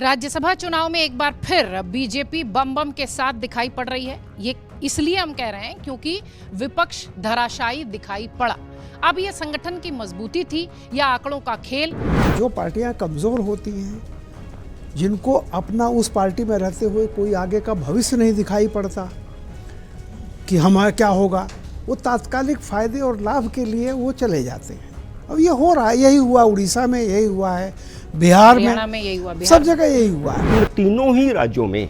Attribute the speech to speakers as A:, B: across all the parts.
A: राज्यसभा चुनाव में एक बार फिर बीजेपी बम बम के साथ दिखाई पड़ रही है। ये इसलिए हम कह रहे हैं क्योंकि विपक्ष धराशायी दिखाई पड़ा। अब ये संगठन की मजबूती थी या आंकड़ों का खेल?
B: जो पार्टियां कमजोर होती हैं, जिनको अपना उस पार्टी में रहते हुए कोई आगे का भविष्य नहीं दिखाई पड़ता कि हमारा क्या होगा, वो तात्कालिक फायदे और लाभ के लिए वो चले जाते हैं। अब ये हो रहा है, यही हुआ उड़ीसा में, यही हुआ है बिहार में
A: यही हुआ,
B: सब जगह यही हुआ है।
C: इन तीनों ही राज्यों में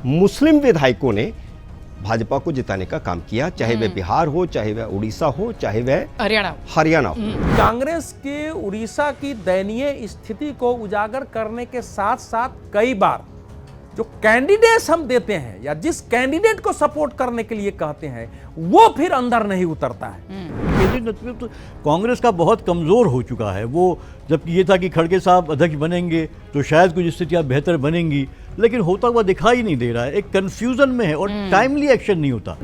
C: मुस्लिम विधायकों ने भाजपा को जिताने का काम किया, चाहे वह बिहार हो, चाहे वह उड़ीसा हो, चाहे वह हरियाणा हो।
D: कांग्रेस के उड़ीसा की दयनीय स्थिति को उजागर करने के साथ साथ कई बार जो कैंडिडेट्स हम देते हैं या जिस कैंडिडेट को सपोर्ट करने के लिए कहते हैं वो फिर अंदर नहीं उतरता है।
E: नेतृत्व तो कांग्रेस का बहुत कमज़ोर हो चुका है। वो जबकि ये था कि खड़गे साहब अध्यक्ष बनेंगे तो शायद कुछ स्थितियाँ बेहतर बनेंगी, लेकिन होता हुआ दिखाई नहीं दे रहा है। एक कंफ्यूजन में है और टाइमली एक्शन नहीं होता।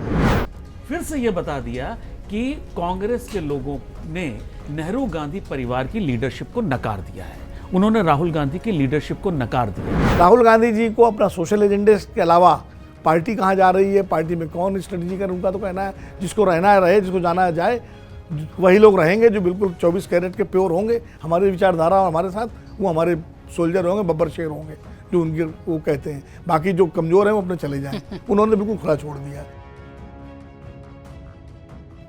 D: फिर से ये बता दिया कि कांग्रेस के लोगों ने नेहरू गांधी परिवार की लीडरशिप को नकार दिया है, उन्होंने राहुल गांधी की लीडरशिप को नकार दिया।
F: राहुल गांधी जी को अपना सोशल एजेंडे के अलावा पार्टी कहाँ जा रही है, पार्टी में कौन स्ट्रेटजी कर, उनका तो कहना है जिसको रहना है रहे, जिसको जाना है जाए। वही लोग रहेंगे जो बिल्कुल 24 कैरेट के प्योर होंगे, हमारी विचारधारा और हमारे साथ, वो हमारे सोल्जर होंगे, बब्बर शेर होंगे जो उनके वो कहते हैं। बाकी जो कमजोर हैं वो अपने चले जाएं। उन्होंने बिल्कुल खुला छोड़ दिया।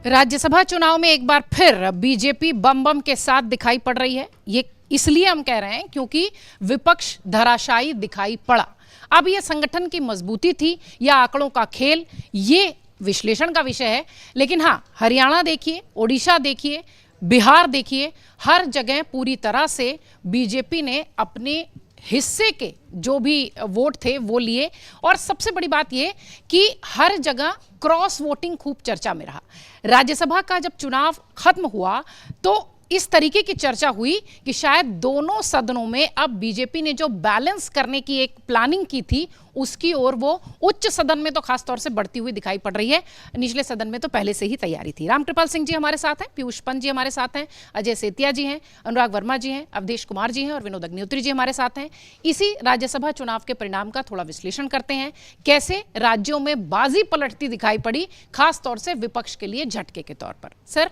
A: राज्यसभा चुनाव में एक बार फिर बीजेपी बम बम के साथ दिखाई पड़ रही है। ये इसलिए हम कह रहे हैं क्योंकि विपक्ष धराशायी दिखाई पड़ा। अब ये संगठन की मजबूती थी या आंकड़ों का खेल, ये विश्लेषण का विषय है। लेकिन हाँ, हरियाणा देखिए, ओडिशा देखिए, बिहार देखिए, हर जगह पूरी तरह से बीजेपी ने अपने हिस्से के जो भी वोट थे वो लिए। और सबसे बड़ी बात ये कि हर जगह क्रॉस वोटिंग खूब चर्चा में रहा। राज्यसभा का जब चुनाव खत्म हुआ तो इस तरीके की चर्चा हुई कि शायद दोनों सदनों में अब बीजेपी ने जो बैलेंस करने की एक प्लानिंग की थी उसकी ओर वो उच्च सदन में तो खासतौर से बढ़ती हुई दिखाई पड़ रही है। निचले सदन में तो पहले से ही तैयारी थी। रामकृपाल सिंह जी हमारे साथ हैं, पीयूष पंत जी हमारे साथ हैं, अजय सेतिया जी हैं, अनुराग वर्मा जी हैं, अवधेश कुमार जी हैं और विनोद अग्निहोत्री जी हमारे साथ हैं। इसी राज्यसभा चुनाव के परिणाम का थोड़ा विश्लेषण करते हैं, कैसे राज्यों में बाजी पलटती दिखाई पड़ी, खासतौर से विपक्ष के लिए झटके के तौर पर। सर,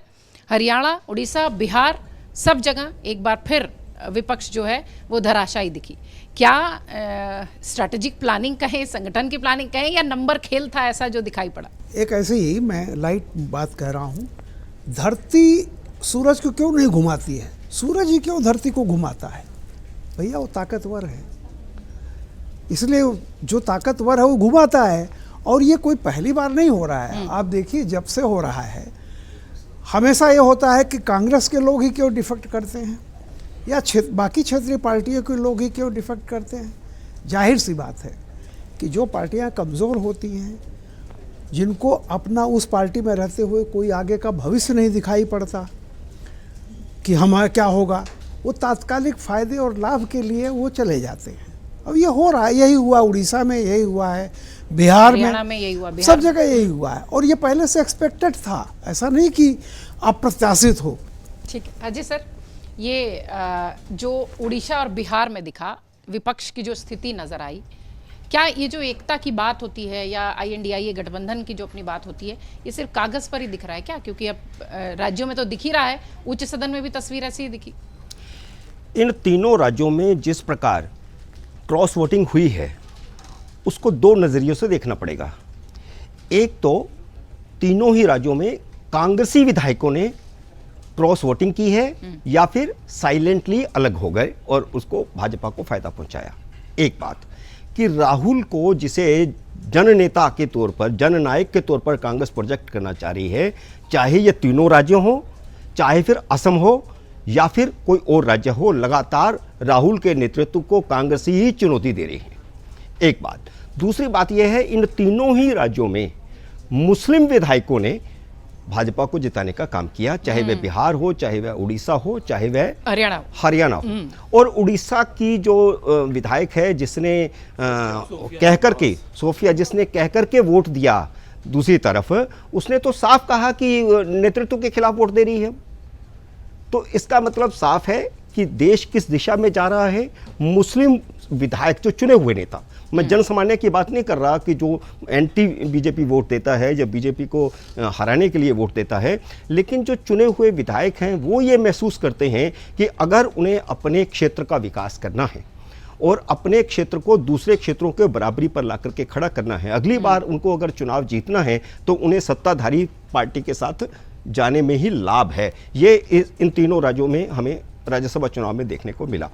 A: हरियाणा, उड़ीसा, बिहार सब जगह एक बार फिर विपक्ष जो है वो धराशायी दिखी। क्या स्ट्रैटेजिक प्लानिंग कहें, संगठन की प्लानिंग कहें, या नंबर खेल था ऐसा जो दिखाई पड़ा?
B: एक ऐसे ही मैं लाइट बात कह रहा हूँ, धरती सूरज को क्यों नहीं घुमाती है, सूरज ही क्यों धरती को घुमाता है? भैया वो ताकतवर है, इसलिए जो ताकतवर है वो घुमाता है। और ये कोई पहली बार नहीं हो रहा है। आप देखिए, जब से हो रहा है हमेशा ये होता है कि कांग्रेस के लोग ही क्यों डिफेक्ट करते हैं या बाकी क्षेत्रीय पार्टियों के लोग ही क्यों डिफेक्ट करते हैं। जाहिर सी बात है कि जो पार्टियां कमज़ोर होती हैं, जिनको अपना उस पार्टी में रहते हुए कोई आगे का भविष्य नहीं दिखाई पड़ता कि हमारा क्या होगा, वो तात्कालिक फायदे और लाभ के लिए वो चले जाते हैं। अब ये हो रहा है, यही हुआ उड़ीसा में, यही हुआ है बिहार में
A: यही हुआ,
B: सब जगह यही हुआ है। और ये पहले से एक्सपेक्टेड था, ऐसा नहीं कि अप्रत्याशित हो।
A: ठीक है अजय सर, ये जो उड़ीसा और बिहार में दिखा विपक्ष की जो स्थिति नजर आई, क्या ये जो एकता की बात होती है या INDIA गठबंधन की जो अपनी बात होती है, ये सिर्फ कागज पर ही दिख रहा है क्या? क्योंकि अब राज्यों में तो दिख ही रहा है, उच्च सदन में भी तस्वीर ऐसी ही दिखी।
C: इन तीनों राज्यों में जिस प्रकार क्रॉस वोटिंग हुई है उसको दो नज़रियों से देखना पड़ेगा। एक तो तीनों ही राज्यों में कांग्रेसी विधायकों ने क्रॉस वोटिंग की है या फिर साइलेंटली अलग हो गए और उसको भाजपा को फायदा पहुंचाया। एक बात कि राहुल को, जिसे जननेता के तौर पर, जननायक के तौर पर कांग्रेस प्रोजेक्ट करना चाह रही है, चाहे ये तीनों राज्य हो, चाहे फिर असम हो या फिर कोई और राज्य हो, लगातार राहुल के नेतृत्व को कांग्रेस ही चुनौती दे रही है। एक बात। दूसरी बात यह है, इन तीनों ही राज्यों में मुस्लिम विधायकों ने भाजपा को जिताने का काम किया, चाहे वह बिहार हो, चाहे वह उड़ीसा हो, चाहे वह हरियाणा हो। और उड़ीसा की जो विधायक है जिसने कहकर के, सोफिया, जिसने कहकर के वोट दिया दूसरी तरफ, उसने तो साफ कहा कि नेतृत्व के खिलाफ वोट दे रही है। तो इसका मतलब साफ है कि देश किस दिशा में जा रहा है। मुस्लिम विधायक, जो चुने हुए नेता, मैं जन सामान्य की बात नहीं कर रहा कि जो एंटी बीजेपी वोट देता है या बीजेपी को हराने के लिए वोट देता है, लेकिन जो चुने हुए विधायक हैं वो ये महसूस करते हैं कि अगर उन्हें अपने क्षेत्र का विकास करना है और अपने क्षेत्र को दूसरे क्षेत्रों के बराबरी पर ला करके खड़ा करना है, अगली बार उनको अगर चुनाव जीतना है तो उन्हें सत्ताधारी पार्टी के साथ जाने में ही लाभ है। ये इन तीनों राज्यों में हमें राज्यसभा चुनाव में देखने को मिला।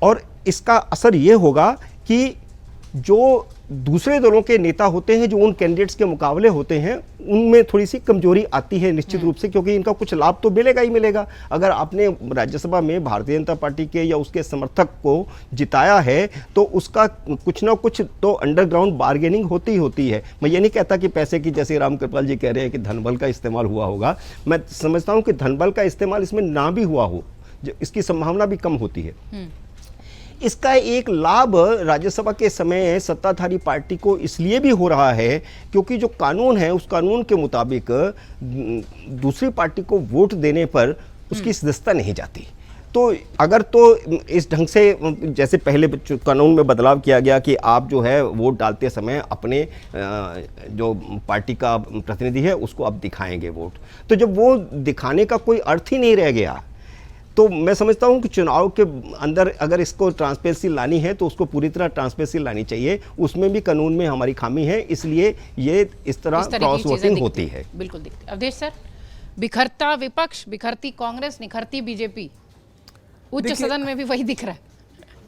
C: और इसका असर ये होगा कि जो दूसरे दलों के नेता होते हैं, जो उन कैंडिडेट्स के मुकाबले होते हैं, उनमें थोड़ी सी कमजोरी आती है निश्चित रूप से, क्योंकि इनका कुछ लाभ तो मिलेगा ही मिलेगा। अगर आपने राज्यसभा में भारतीय जनता पार्टी के या उसके समर्थक को जिताया है तो उसका कुछ ना कुछ तो अंडरग्राउंड बार्गेनिंग होती ही होती है। मैं ये नहीं कहता कि पैसे की, जैसे राम कृपाल जी कह रहे हैं कि धनबल का इस्तेमाल हुआ होगा, मैं समझता हूँ कि धनबल का इस्तेमाल इसमें ना भी हुआ हो, इसकी संभावना भी कम होती है। इसका एक लाभ राज्यसभा के समय सत्ताधारी पार्टी को इसलिए भी हो रहा है क्योंकि जो कानून है उस कानून के मुताबिक दूसरी पार्टी को वोट देने पर उसकी सदस्यता नहीं जाती। तो अगर तो इस ढंग से, जैसे पहले कानून में बदलाव किया गया कि आप जो है वोट डालते समय अपने जो पार्टी का प्रतिनिधि है उसको आप दिखाएंगे वोट, तो जब वो दिखाने का कोई अर्थ ही नहीं रह गया तो मैं समझता हूं कि चुनाव के अंदर अगर इसको ट्रांसपेरेंसी लानी है तो उसको पूरी तरह ट्रांसपेरेंसी लानी चाहिए। उसमें भी कानून में हमारी खामी है, इसलिए ये इस तरह क्रॉस वोटिंग होती है।
A: बिल्कुल दिखती। अवधेश सर, बिखरता विपक्ष, बिखरती कांग्रेस, निखरती बीजेपी, उच्च सदन में भी वही दिख रहा है।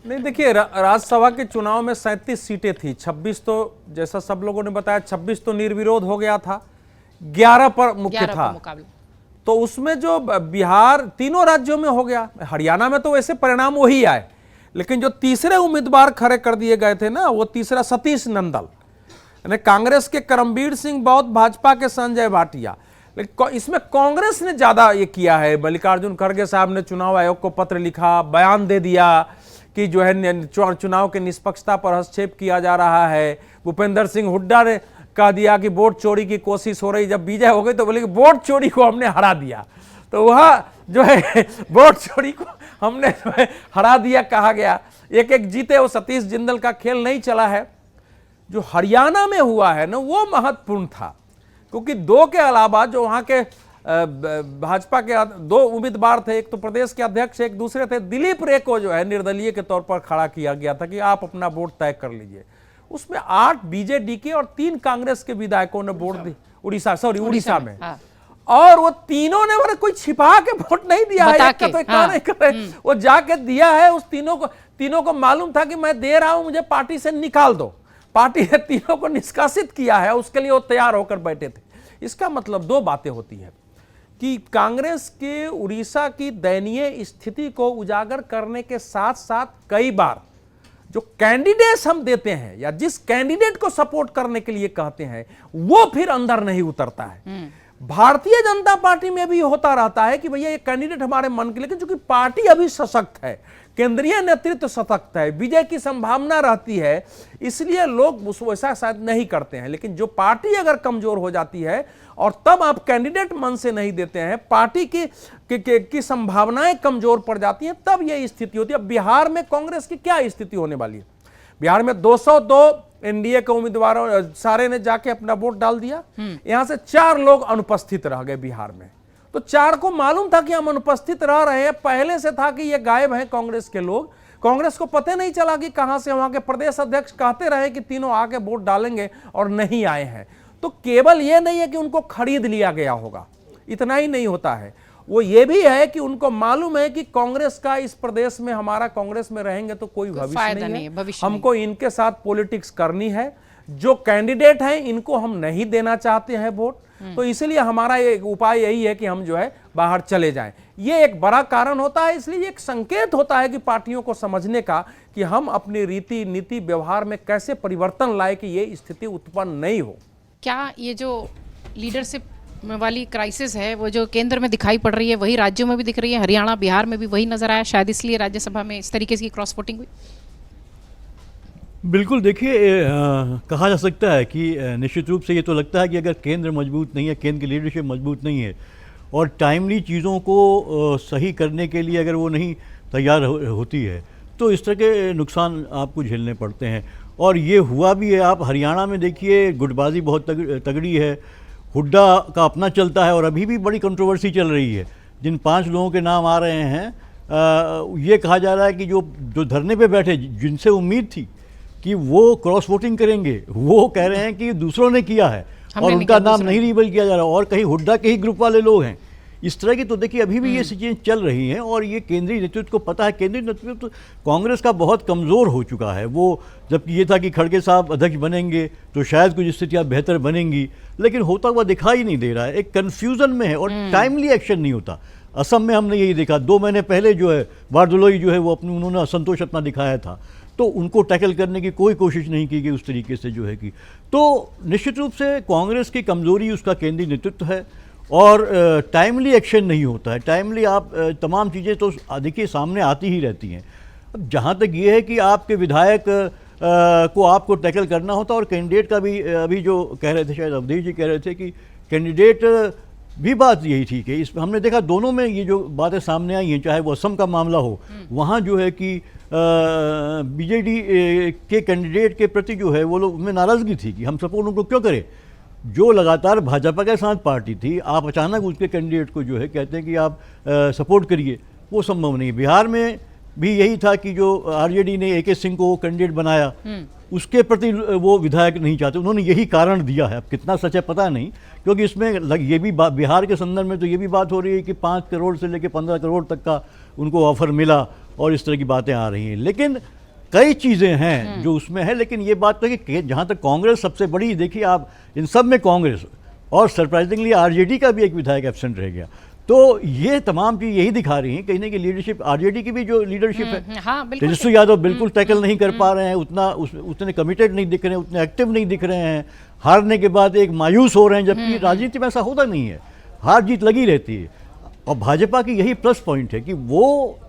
D: नहीं, देखिए राज्यसभा के चुनाव में 37 सीटें थी, 26 तो जैसा सब लोगों ने बताया 26 तो निर्विरोध हो गया था, 11 पर मुख्य था। तो उसमें जो बिहार तीनों राज्यों में हो गया, हरियाणा में तो वैसे परिणाम वही आए, लेकिन जो तीसरे उम्मीदवार खड़े कर दिए गए थे ना, वो तीसरा सतीश नंदल, यानी कांग्रेस के करमबीर सिंह बौद्ध, भाजपा के संजय भाटिया। लेकिन इसमें कांग्रेस ने ज्यादा ये किया है। मल्लिकार्जुन खड़गे साहब ने चुनाव आयोग को पत्र लिखा, बयान दे दिया कि जो है चुनाव के निष्पक्षता पर हस्तक्षेप किया जा रहा है। भूपेंद्र सिंह हुड्डा ने कह दिया कि वोट चोरी की कोशिश हो रही, जब विजय हो गई तो बोले कि वोट चोरी को हमने हरा दिया। तो वह जो है वोट चोरी को हमने जो है हरा दिया कहा गया। एक एक जीते वो सतीश जिंदल का खेल नहीं चला है। जो हरियाणा में हुआ है ना वो महत्वपूर्ण था, क्योंकि दो के अलावा जो वहां के भाजपा के दो उम्मीदवार थे, एक तो प्रदेश के अध्यक्ष, एक दूसरे थे दिलीप रे को जो है निर्दलीय के तौर पर खड़ा किया गया था कि आप अपना वोट तय कर लीजिए। उसमें 8 बीजेडी के और 3 कांग्रेस के विधायकों ने वोट दी, उड़ीसा में। हाँ। और वो तीनों ने कोई छिपा के वोट नहीं दिया है, एक का तो हाँ। नहीं कर रहे, वो जाके दिया है। उस तीनों को मालूम था कि मैं दे रहा हूं, मुझे पार्टी से निकाल दो। पार्टी ने तीनों को निष्कासित किया है, उसके लिए वो तैयार होकर बैठे थे। इसका मतलब 2 बातें होती है कि कांग्रेस के उड़ीसा की दयनीय स्थिति को उजागर करने के साथ साथ कई बार जो कैंडिडेट्स हम देते हैं या जिस कैंडिडेट को सपोर्ट करने के लिए कहते हैं वो फिर अंदर नहीं उतरता है। भारतीय जनता पार्टी में भी होता रहता है कि भैया ये कैंडिडेट हमारे मन के, लेकिन चूंकि पार्टी अभी सशक्त है, केंद्रीय नेतृत्व सशक्त है, विजय की संभावना रहती है, इसलिए लोग वैसा शायद नहीं करते हैं। लेकिन जो पार्टी अगर कमजोर हो जाती है और तब आप कैंडिडेट मन से नहीं देते हैं, पार्टी की संभावनाएं कमजोर पड़ जाती हैं, तब यह स्थिति होती है। अब बिहार में कांग्रेस की क्या स्थिति होने वाली है? बिहार में 202 एनडीए के उम्मीदवारों सारे ने जाके अपना वोट डाल दिया। यहां से 4 लोग अनुपस्थित रह गए बिहार में। तो 4 को मालूम था कि हम अनुपस्थित रह रहे हैं, पहले से था कि ये गायब हैं कांग्रेस के लोग। कांग्रेस को पता नहीं चला कि कहां से, वहां के प्रदेश अध्यक्ष कहते रहे कि तीनों आके वोट डालेंगे और नहीं आए हैं। तो केवल ये नहीं है कि उनको खरीद लिया गया होगा, इतना ही नहीं होता है, वो ये भी है कि उनको मालूम है कि कांग्रेस का इस प्रदेश में, हमारा कांग्रेस में रहेंगे तो कोई भविष्य नहीं है, हमको इनके साथ पॉलिटिक्स करनी है। जो कैंडिडेट हैं इनको हम नहीं देना चाहते हैं वोट, तो इसलिए हमारा एक उपाय यही है कि हम जो है बाहर चले जाएं। ये एक बड़ा कारण होता है, इसलिए एक संकेत होता है कि पार्टियों को समझने का कि हम अपनी रीति नीति व्यवहार में कैसे परिवर्तन लाए कि ये स्थिति उत्पन्न नहीं हो।
A: क्या ये जो लीडरशिप वाली क्राइसिस है वो जो केंद्र में दिखाई पड़ रही है वही राज्यों में भी दिख रही है? हरियाणा बिहार में भी वही नजर आया, शायद इसलिए राज्यसभा में इस तरीके की क्रॉस वोटिंग हुई।
E: बिल्कुल, देखिए कहा जा सकता है कि निश्चित रूप से ये तो लगता है कि अगर केंद्र मजबूत नहीं है, केंद्र की लीडरशिप मजबूत नहीं है और टाइमली चीज़ों को सही करने के लिए अगर वो नहीं तैयार होती है तो इस तरह के नुकसान आपको झेलने पड़ते हैं। और ये हुआ भी है। आप हरियाणा में देखिए, गुटबाजी बहुत तगड़ी है, हुड्डा का अपना चलता है और अभी भी बड़ी कंट्रोवर्सी चल रही है। जिन 5 लोगों के नाम आ रहे हैं, ये कहा जा रहा है कि जो धरने पे बैठे, जिनसे उम्मीद थी कि वो क्रॉस वोटिंग करेंगे, वो कह रहे हैं कि दूसरों ने किया है और उनका नाम नहीं रिवील किया जा रहा, और कहीं हुड्डा के ही ग्रुप वाले लोग हैं। इस तरह की तो देखिए अभी भी ये चीज़ें चल रही हैं और ये केंद्रीय नेतृत्व को पता है। केंद्रीय नेतृत्व तो कांग्रेस का बहुत कमज़ोर हो चुका है। वो जबकि ये था कि खड़गे साहब अध्यक्ष बनेंगे तो शायद कुछ स्थितियाँ बेहतर बनेंगी, लेकिन होता हुआ दिखाई नहीं दे रहा है। एक कन्फ्यूज़न में है और टाइमली एक्शन नहीं होता। असम में हमने यही देखा, 2 महीने पहले जो है बारदोलोई जो है वो उन्होंने असंतोष अपना दिखाया था, तो उनको टैकल करने की कोई कोशिश नहीं की गई उस तरीके से जो है कि। तो निश्चित रूप से कांग्रेस की कमज़ोरी उसका केंद्रीय नेतृत्व है और टाइमली एक्शन नहीं होता है। टाइमली आप तमाम चीज़ें तो देखिए सामने आती ही रहती हैं। अब जहाँ तक ये है कि आपके विधायक को आपको टैकल करना होता, और कैंडिडेट का भी अभी जो कह रहे थे, शायद अवधेश जी कह रहे थे कि कैंडिडेट भी बात यही थी कि इस हमने देखा दोनों में ये जो बातें सामने आई हैं, चाहे वो असम का मामला हो, वहाँ जो है कि बीजेडी के कैंडिडेट के प्रति जो है वो लोग में नाराज़गी थी कि हम सपोर्ट उनको क्यों करें। जो लगातार भाजपा के साथ पार्टी थी, आप अचानक उसके कैंडिडेट को जो है कहते हैं कि आप सपोर्ट करिए, वो संभव नहीं। बिहार में भी यही था कि जो आरजेडी ने AK सिंह को कैंडिडेट बनाया, उसके प्रति वो विधायक नहीं चाहते, उन्होंने यही कारण दिया है। अब कितना सच है पता नहीं, क्योंकि इसमें ये भी बिहार के संदर्भ में तो ये भी बात हो रही है कि 5 करोड़ से लेकर 15 करोड़ तक का उनको ऑफर मिला और इस तरह की बातें आ रही हैं। लेकिन कई चीज़ें हैं जो उसमें है। लेकिन ये बात तो है कि जहाँ तक कांग्रेस सबसे बड़ी, देखिए आप इन सब में कांग्रेस और सरप्राइजिंगली आरजेडी का भी एक विधायक एब्सेंट रह गया, तो ये तमाम चीज़ यही दिखा रही हैं कहीं ना कहीं लीडरशिप, आरजेडी की भी जो लीडरशिप है,
A: हाँ,
E: तेजस्वी यादव बिल्कुल टैकल नहीं कर पा रहे हैं, उतने कमिटेड नहीं दिख रहे हैं, उतने एक्टिव नहीं दिख रहे हैं। हारने के बाद एक मायूस हो रहे हैं, जबकि राजनीति में ऐसा होता नहीं है, हार जीत लगी रहती है। और भाजपा की यही प्लस पॉइंट है कि वो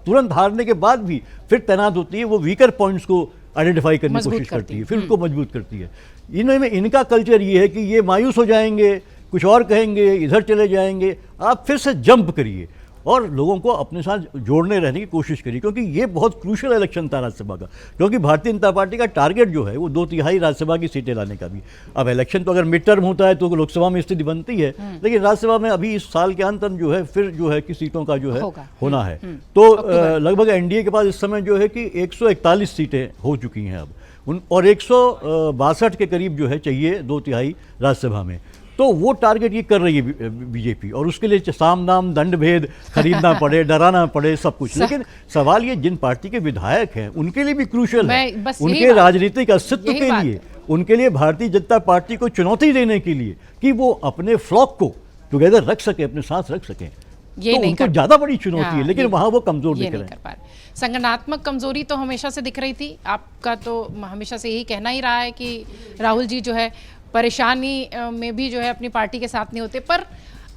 E: तुरंत हारने के बाद भी फिर तैनात होती है, वो वीकर पॉइंट्स को आइडेंटिफाई करने की कोशिश करती है, फिर उनको मजबूत करती है। इनमें इनका कल्चर ये है कि ये मायूस हो जाएंगे, कुछ और कहेंगे, इधर चले जाएंगे, आप फिर से जंप करिए और लोगों को अपने साथ जोड़ने रहने की कोशिश करिए, क्योंकि ये बहुत क्रूशियल इलेक्शन था राज्यसभा का। क्योंकि भारतीय जनता पार्टी का टारगेट जो है वो 2/3 राज्यसभा की सीटें लाने का भी। अब इलेक्शन तो अगर मिड टर्म होता है तो लोकसभा में स्थिति बनती है, लेकिन राज्यसभा में अभी इस साल के अंत जो है फिर जो है कि सीटों का जो है होना है। तो लगभग एनडीए के पास इस समय जो है कि 141 सीटें हो चुकी हैं अब, और 162 के करीब जो है चाहिए 2/3 राज्यसभा में। तो वो टारगेट ये कर रही है बीजेपी, और उसके लिए साम दाम दंड भेद खरीदना पड़े, डराना पड़े, सब कुछ। लेकिन सवाल ये जिन पार्टी के विधायक हैं उनके लिए भी क्रूशियल है, उनके राजनीतिक अस्तित्व के लिए, उनके लिए भारतीय जनता पार्टी को चुनौती देने के लिए कि वो अपने फ्लॉक को टुगेदर रख सके, अपने साथ रख सकें,
A: ये
E: तो
A: नहीं
E: उनको ज्यादा बड़ी चुनौती है। लेकिन वहां वो कमजोर दिख रहे हैं।
A: संगठनात्मक कमजोरी तो हमेशा से दिख रही थी, आपका तो हमेशा से यही कहना ही रहा है कि राहुल जी जो है परेशानी में भी जो है अपनी पार्टी के साथ नहीं होते, पर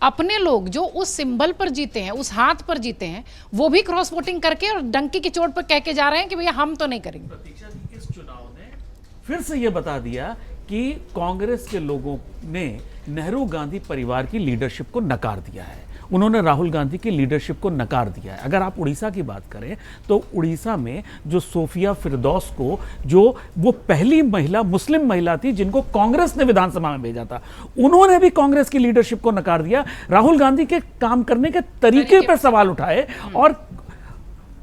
A: अपने लोग जो उस सिंबल पर जीते हैं, उस हाथ पर जीते हैं, वो भी क्रॉस वोटिंग करके और डंकी की चोट पर कह के जा रहे हैं कि भैया हम तो नहीं करेंगे।
D: प्रतीक्षा जी, इस चुनाव ने फिर से ये बता दिया कि कांग्रेस के लोगों ने नेहरू गांधी परिवार की लीडरशिप को नकार दिया है, उन्होंने राहुल गांधी की लीडरशिप को नकार दिया है। अगर आप उड़ीसा की बात करें तो उड़ीसा में जो सोफिया फिरदौस को, जो वो पहली महिला, मुस्लिम महिला थी जिनको कांग्रेस ने विधानसभा में भेजा था, उन्होंने भी कांग्रेस की लीडरशिप को नकार दिया, राहुल गांधी के काम करने के तरीके पर सवाल उठाए और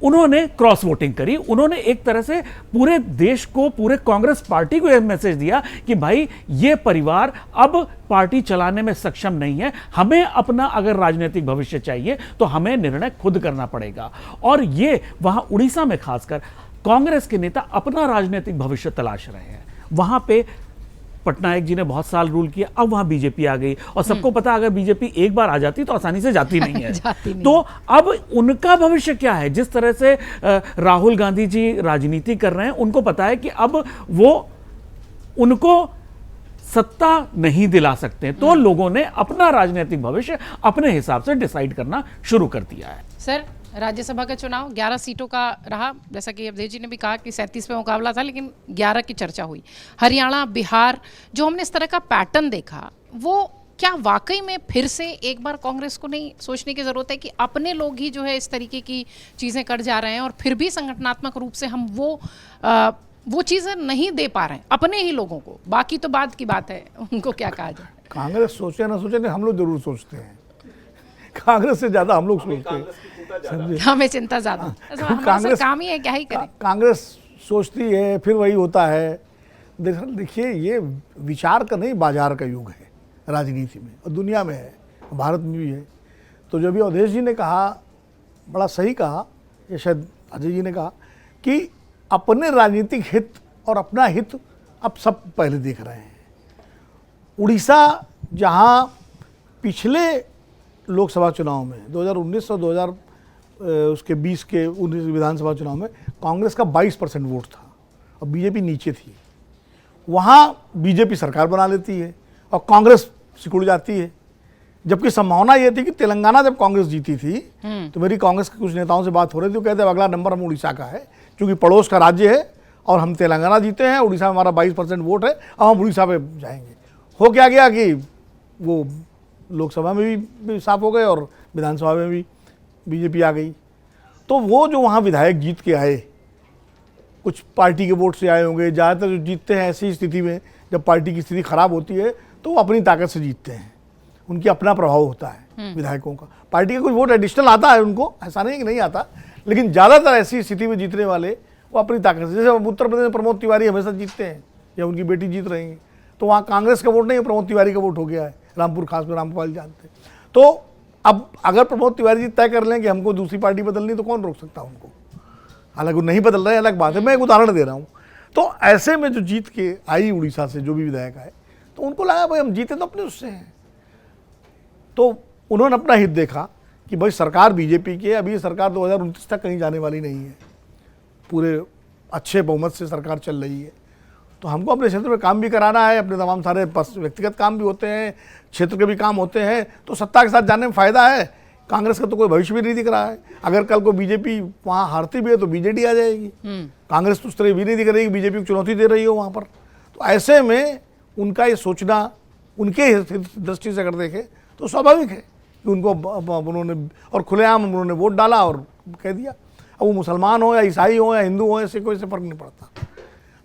D: उन्होंने क्रॉस वोटिंग करी। उन्होंने एक तरह से पूरे देश को, पूरे कांग्रेस पार्टी को यह मैसेज दिया कि भाई ये परिवार अब पार्टी चलाने में सक्षम नहीं है, हमें अपना अगर राजनीतिक भविष्य चाहिए तो हमें निर्णय खुद करना पड़ेगा। और ये वहां उड़ीसा में खासकर कांग्रेस के नेता अपना राजनीतिक भविष्य तलाश रहे हैं। वहां पे पटनायक जी ने बहुत साल रूल किया, अब वहां बीजेपी आ गई और सबको पता अगर बीजेपी एक बार आ जाती तो आसानी से जाती नहीं है। तो अब उनका भविष्य क्या है? जिस तरह से राहुल गांधी जी राजनीति कर रहे हैं, उनको पता है कि अब वो उनको सत्ता नहीं दिला सकते, तो लोगों ने अपना राजनीतिक भविष्य अपने हिसाब से डिसाइड करना शुरू कर दिया है।
A: सर, राज्यसभा का चुनाव 11 सीटों का रहा, जैसा कि अवधेश जी ने भी कहा कि 37 पे मुकाबला था, लेकिन 11 की चर्चा हुई। हरियाणा, बिहार, जो हमने इस तरह का पैटर्न देखा, वो क्या वाकई में फिर से एक बार कांग्रेस को नहीं सोचने की जरूरत है कि अपने लोग ही जो है इस तरीके की चीजें कर जा रहे हैं और फिर भी संगठनात्मक रूप से हम वो चीजें नहीं दे पा रहे हैं अपने ही लोगों को? बाकी तो बात की बात है, उनको क्या कहा जाए।
F: कांग्रेस सोचे ना सोचे, नहीं हम लोग जरूर सोचते हैं, कांग्रेस से ज्यादा हम लोग सोचते हैं, समझे?
A: हमें चिंता ज्यादा, कांग्रेस काम ही है, क्या ही करें।
F: कांग्रेस सोचती है, फिर वही होता है। देखिए ये विचार का नहीं, बाजार का युग है राजनीति में और दुनिया में है, भारत में भी है। तो जब ये अवधेश जी ने कहा, बड़ा सही कहा, ये शायद अजय जी ने कहा कि अपने राजनीतिक हित और अपना हित अब सब पहले देख रहे हैं। उड़ीसा जहां पिछले लोकसभा चुनाव में 2019 और 2020 के 19 विधानसभा चुनाव में कांग्रेस का 22% वोट था और बीजेपी नीचे थी, वहाँ बीजेपी सरकार बना लेती है और कांग्रेस सिकुड़ जाती है। जबकि संभावना ये थी कि तेलंगाना जब कांग्रेस जीती थी तो मेरी कांग्रेस के कुछ नेताओं से बात हो रही थी, वो कहते हैं अगला नंबर हम उड़ीसा का है, क्योंकि पड़ोस का राज्य है और हम तेलंगाना जीते हैं, उड़ीसा में हमारा 22% वोट है और हम उड़ीसा पे जाएंगे। हो क्या गया कि वो लोकसभा में भी साफ हो गए और विधानसभा में भी बीजेपी आ गई। तो वो जो वहाँ विधायक जीत के आए, कुछ पार्टी के वोट से आए होंगे, ज़्यादातर जो जीतते हैं ऐसी स्थिति में जब पार्टी की स्थिति खराब होती है तो वो अपनी ताकत से जीतते हैं, उनकी अपना प्रभाव होता है विधायकों का। पार्टी का कुछ वोट एडिशनल आता है उनको, ऐसा नहीं कि नहीं आता, लेकिन ज़्यादातर ऐसी स्थिति में जीतने वाले वो अपनी ताकत से, जैसे उत्तर प्रदेश में प्रमोद तिवारी हमेशा जीतते हैं या उनकी बेटी जीत रही है, तो वहाँ कांग्रेस का वोट नहीं, प्रमोद तिवारी का वोट हो गया है, रामपुर खास में रामपाल जानते हैं। तो अब अगर प्रमोद तिवारी जी तय कर लें कि हमको दूसरी पार्टी बदलनी, तो कौन रोक सकता है उनको? हालांकि वो नहीं बदल रहे, अलग बात है, मैं एक उदाहरण दे रहा हूँ। तो ऐसे में जो जीत के आई उड़ीसा से जो भी विधायक आए, तो उनको लगा भाई हम जीते तो अपने उससे हैं, तो उन्होंने अपना हित देखा कि भाई सरकार बीजेपी की है, अभी सरकार 2029 तक कहीं जाने वाली नहीं है, पूरे अच्छे बहुमत से सरकार चल रही है, तो हमको अपने क्षेत्र में काम भी कराना है, अपने तमाम सारे व्यक्तिगत काम भी होते हैं, क्षेत्र के भी काम होते हैं, तो सत्ता के साथ जाने में फ़ायदा है। कांग्रेस का तो कोई भविष्य भी नहीं दिख रहा है, अगर कल को बीजेपी वहाँ हारती भी है तो बीजेडी आ जाएगी, कांग्रेस तो उस तरह भी नहीं दिख रही कि बीजेपी को चुनौती दे रही हो वहाँ पर। तो ऐसे में उनका ये सोचना, उनके दृष्टि से अगर देखें तो स्वाभाविक है कि उनको उन्होंने और खुलेआम उन्होंने वोट डाला और कह दिया। अब वो मुसलमान हो या ईसाई हो या हिंदू हो, ऐसे कोई से फर्क नहीं पड़ता।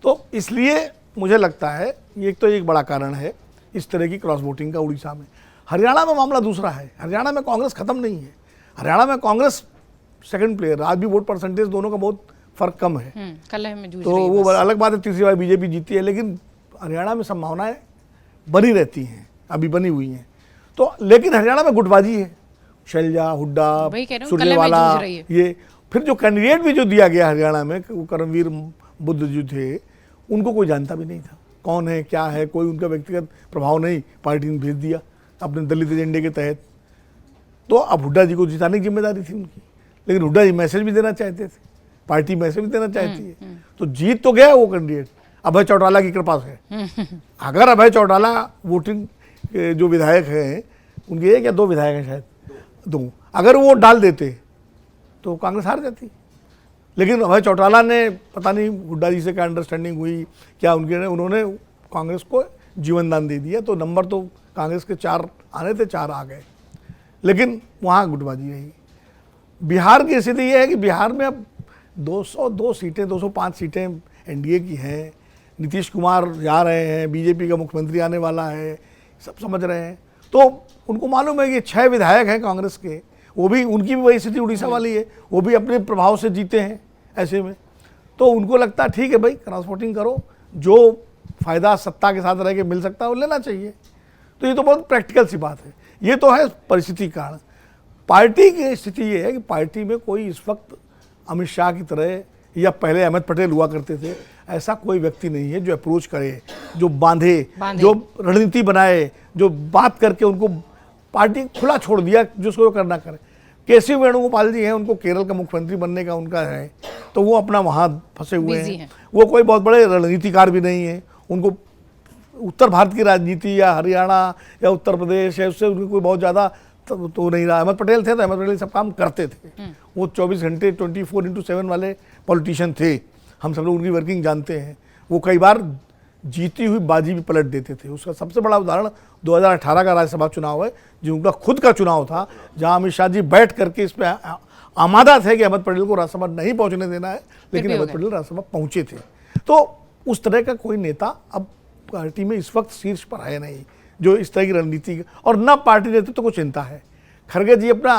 F: तो इसलिए मुझे लगता है ये तो एक बड़ा कारण है इस तरह की क्रॉस वोटिंग का उड़ीसा में। हरियाणा में मामला दूसरा है, हरियाणा में कांग्रेस खत्म नहीं है, हरियाणा में कांग्रेस सेकंड प्लेयर, आज भी वोट परसेंटेज दोनों का बहुत फर्क कम है,
A: कलह में जूझ
F: तो
A: रही है
F: वो
A: बस।
F: अलग बात है, तीसरी बार बीजेपी जीती है, लेकिन हरियाणा में संभावनाएं बनी रहती हैं, अभी बनी हुई हैं। तो लेकिन हरियाणा में गुटबाजी है, शैलजा हुड्डा,
A: वही कह रही हूँ,
F: सुरजेवाला,
A: कलह में जूझ रही है।
F: ये फिर जो कैंडिडेट भी जो दिया गया हरियाणा में, वो करमवीर बुद्ध जो थे, उनको कोई जानता भी नहीं था कौन है क्या है, कोई उनका व्यक्तिगत प्रभाव नहीं, पार्टी ने भेज दिया अपने दलित एजेंडे के तहत। तो अब हुड्डा जी को जिताने की जिम्मेदारी थी उनकी, लेकिन हुड्डा जी मैसेज भी देना चाहते थे, पार्टी मैसेज भी देना चाहती है, तो जीत तो गया वो कैंडिडेट अभय चौटाला की कृपा से। अगर अभय चौटाला वोटिंग के जो विधायक हैं, उनके एक या दो विधायक हैं शायद, दो, अगर वो डाल देते तो कांग्रेस हार जाती। लेकिन अभय चौटाला ने पता नहीं हुड्डा जी से क्या अंडरस्टैंडिंग हुई क्या उन्होंने कांग्रेस को जीवन दान दे दिया, तो नंबर तो कांग्रेस के 4 आने थे, 4 आ गए, लेकिन वहाँ गुटबाजी रही। बिहार की स्थिति ये है कि बिहार में अब 202 सीटें, 205 सीटें एनडीए की हैं, नीतीश कुमार जा रहे हैं, बीजेपी का मुख्यमंत्री आने वाला है, सब समझ रहे हैं। तो उनको मालूम है कि 6 विधायक हैं कांग्रेस के, वो भी उनकी भी वही स्थिति उड़ीसा वाली है, वो भी अपने प्रभाव से जीते हैं ऐसे में। तो उनको लगता है ठीक है भाई क्रॉस वोटिंग करो, जो फ़ायदा सत्ता के साथ रह के मिल सकता है वो लेना चाहिए। तो ये तो बहुत प्रैक्टिकल सी बात है, ये तो है परिस्थिति कारण। पार्टी की स्थिति ये है कि पार्टी में कोई इस वक्त अमित शाह की तरह या पहले अहमद पटेल हुआ करते थे, ऐसा कोई व्यक्ति नहीं है जो अप्रोच करे, जो बांधे, जो रणनीति बनाए, जो बात करके उनको पार्टी खुला छोड़ दिया जिसको करना करे। केसी वेणुगोपाल जी हैं, उनको केरल का मुख्यमंत्री बनने का उनका है, तो वो अपना वहाँ फंसे हुए हैं। वो कोई बहुत बड़े रणनीतिकार भी नहीं है, उनको उत्तर भारत की राजनीति या हरियाणा या उत्तर प्रदेश है उससे उनको कोई बहुत ज़्यादा तो नहीं रहा। अहमद पटेल थे तो अहमद पटेल सब काम करते थे, वो 24 घंटे 24x7 वाले पॉलिटिशियन थे, हम सब लोग उनकी वर्किंग जानते हैं। वो कई बार जीती हुई बाजी भी पलट देते थे। उसका सबसे बड़ा उदाहरण 2018 का राज्यसभा चुनाव है, जो उनका खुद का चुनाव था, जहां अमित शाह जी बैठ करके इस पर आमादा थे कि अहमद पटेल को राज्यसभा नहीं पहुंचने देना है, लेकिन अहमद पटेल राज्यसभा पहुंचे थे। तो उस तरह का कोई नेता अब पार्टी में इस वक्त शीर्ष पर है नहीं, जो इस तरह की रणनीति, और न पार्टी नेतृत्व को चिंता है। खड़गे जी अपना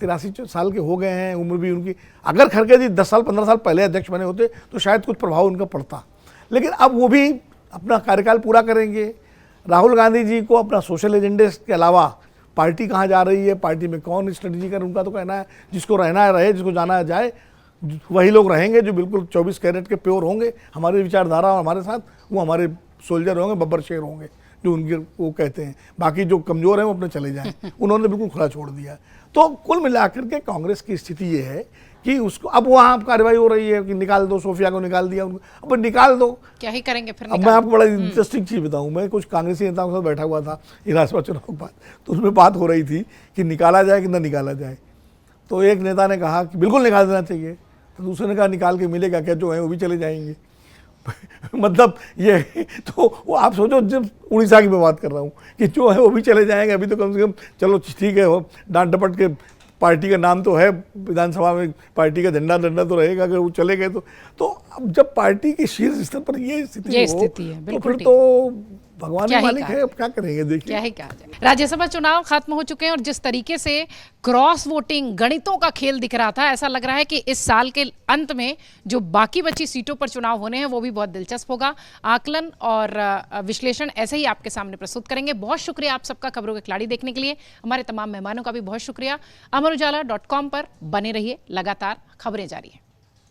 F: 83 साल के हो गए हैं, उम्र भी उनकी, अगर खड़गे जी 10 साल 15 साल पहले अध्यक्ष बने होते तो शायद कुछ प्रभाव उनका पड़ता, लेकिन अब वो भी अपना कार्यकाल पूरा करेंगे। राहुल गांधी जी को अपना सोशल एजेंडे के अलावा पार्टी कहाँ जा रही है, पार्टी में कौन स्ट्रेटजी कर, उनका तो कहना है जिसको रहना है रहे, जिसको जाना है जाए, वही लोग रहेंगे जो बिल्कुल 24 कैरेट के प्योर होंगे, हमारी विचारधारा और हमारे साथ, वो हमारे सोल्जर होंगे, बब्बर शेर होंगे, जो उनके वो कहते हैं। बाकी जो कमज़ोर हैं वो अपने चले जाएं, उन्होंने बिल्कुल खुला छोड़ दिया। तो कुल मिलाकर के कांग्रेस की स्थिति ये है कि उसको अब वहाँ कार्रवाई हो रही है कि निकाल दो, सोफिया को निकाल दिया, अब निकाल दो,
A: क्या ही करेंगे फिर।
F: अब मैं आपको बड़ा इंटरेस्टिंग चीज़ बताऊँ, मैं कुछ कांग्रेसी नेताओं के साथ बैठा हुआ था राज्यसभा चुनाव के बाद, तो उसमें बात हो रही थी कि निकाला जाए कि न निकाला जाए। तो एक नेता ने कहा कि बिल्कुल निकाल देना चाहिए, तो दूसरे ने कहा निकाल के मिलेगा क्या, जो है वो भी चले जाएंगे। मतलब ये तो वो आप सोचो, जब उड़ीसा की मैं बात कर रहा हूँ कि जो है वो भी चले जाएंगे, अभी तो कम से कम चलो ठीक है, वो डांट डपट के पार्टी का नाम तो है, विधानसभा में पार्टी का झंडा तो रहेगा, अगर वो चले गए तो अब जब पार्टी के शीर्ष स्तर पर ये स्थिति
A: है,
F: तो
A: बिल्कुल
F: फिर तो भगवान ही मालिक है, अब क्या करेंगे, देखिए
A: क्या ही कहा जाए। राज्यसभा चुनाव खत्म हो चुके हैं और जिस तरीके से क्रॉस वोटिंग गणितों का खेल दिख रहा था, ऐसा लग रहा है कि इस साल के अंत में जो बाकी बची सीटों पर चुनाव होने हैं वो भी बहुत दिलचस्प होगा। आकलन और विश्लेषण ऐसे ही आपके सामने प्रस्तुत करेंगे। बहुत शुक्रिया आप सबका खबरों के खिलाड़ी देखने के लिए। हमारे तमाम मेहमानों का भी बहुत शुक्रिया। अमर उजाला.com पर बने रहिए, लगातार खबरें जारी हैं।